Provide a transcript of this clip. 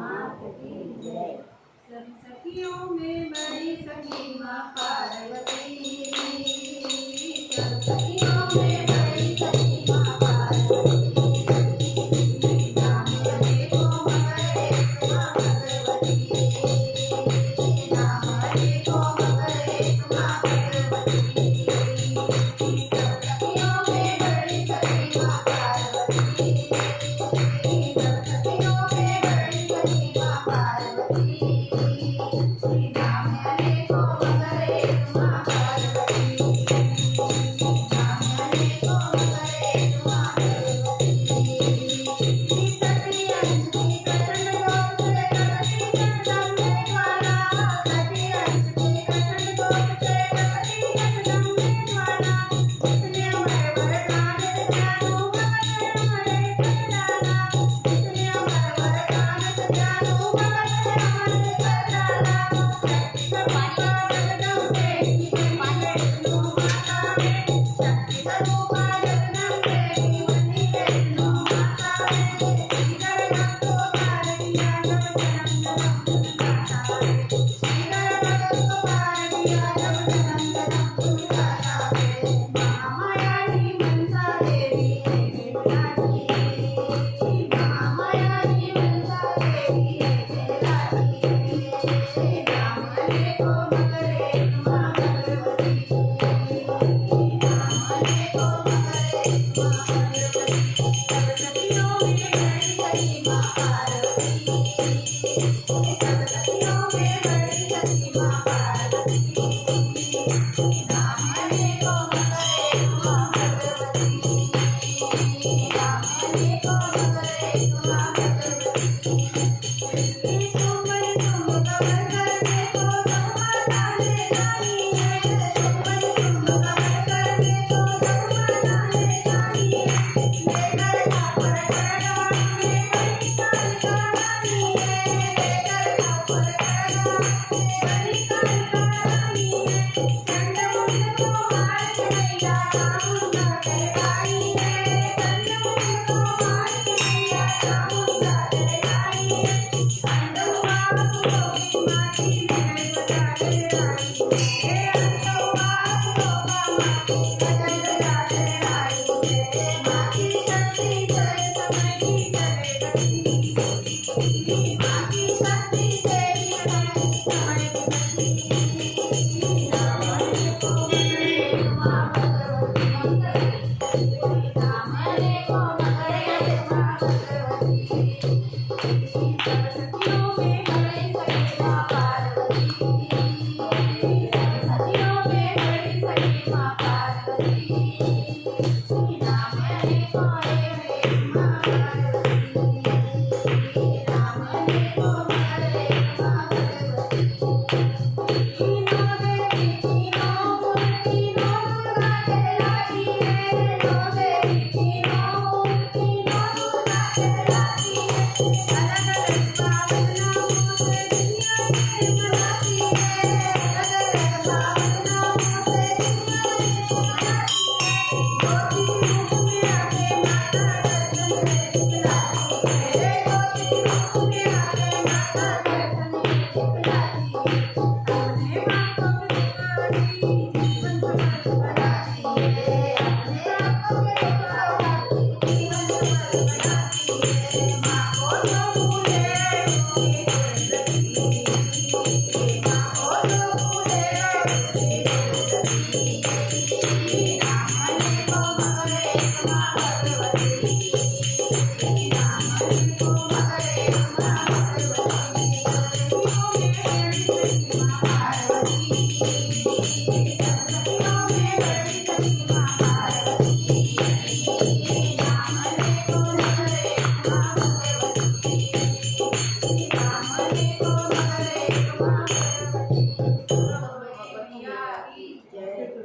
मात की जय। सब सखियों में बड़ी सखी माँ पार्वती, सब सखियों में बड़ी सखी माँ पार्वती। नाम अनेकों मगर एक माँ भगवती, नाम अनेकों मगर एक माँ भगवती। सब सखियों में बड़ी सखी माँ पार्वती, सब सखियों में बड़ी सखी माँ पार्वती। नाम अनेकों मगर एक माँ पार्वती, नाम अनेकों मगर एक माँ भगवती। सती अंजनी प्रचंड कोप से कपटी जगदम्बे ज्वाला, सती अंजनी प्रचंड कोप से कपटी जगदम्बे ज्वाला। उसने अमर वरदान सजानो भगत अमर कर डाला, उसने अमर वरदान सजानो भगत अमर कर डाला। शक्ति स्वरूपा जगदम्बे की बनी वैष्णो माता है, शक्ति स्वरूपा जगदम्बे की बनी वैष्णो माता है। श्रीधर भक्तों पार दिया जब जन्म जन्म गाता है, श्रीधर भक्तों पार दिया जब जन्म जन्म गाता है। महामाया की मनसा देवी है बेलाची, महामाया की मनसा देवी है बेलाची। नाम अनेकों मगर एक माँ भगवती, नाम अनेकों मगर एक माँ भगवती। सब सखियों में बड़ी सखी माँ पार्वती, सब सखियों में बड़ी सखी माँ पार्वती। नाम अनेकों मगर एक माँ भगवती, नाम अनेकों मगर एक माँ भगवती। तुम कमर कर देखो तो माता ने गाई है, तुम कमर कर देखो तो माता ने गाई है। लेकर खापर खड़गवान में बड़ी कालिका रानी है, लेकर खापर खड़गवान में बड़ी कालिका रानी है। खंड मुंड को मार के मैया चामुंडा कहलाई है, खंड मुंड को मार के मैया चामुंडा कहलाई है। अंडो बाप लोगी माटी में बजा कहलाई है, अंडो बाप लोगा माटी बजा कहलाई है। माँ की शक्ति जय समय की जय गति, माँ की शक्ति से ही है समय की गति। नाम अनेकों मगर एक माँ भगवती, नाम अनेकों मगर एक माँ भगवती। सब सखियों में बड़ी सखी माँ पार्वती, सब सखियों में बड़ी सखी माँ पार्वती। नाम अनेकों एक माँ पार्वती, नाम अनेकों मगर एक माँ भगवती। तीनों देवी तीनों गुण तीनों दुर्गा कहलाती है, तीनों देवी तीनों गुण तीनों दुर्गा कहलाती है। अलग अलग पावन नामों से दुनिया ये मनाती है, अलग अलग पावन नामों से दुनिया ये मनाती है। ज्योति रूप में आके माता दर्शन में दिखलाती है, ज्योति रूप में आके माता दर्शन में दिखलाती है। अपने आप को दिखाती जीवन सफल बनाती है, अपने आप को दिखाती जीवन सफल बनाती है। माँ को जो भूले वो ये दुर्गति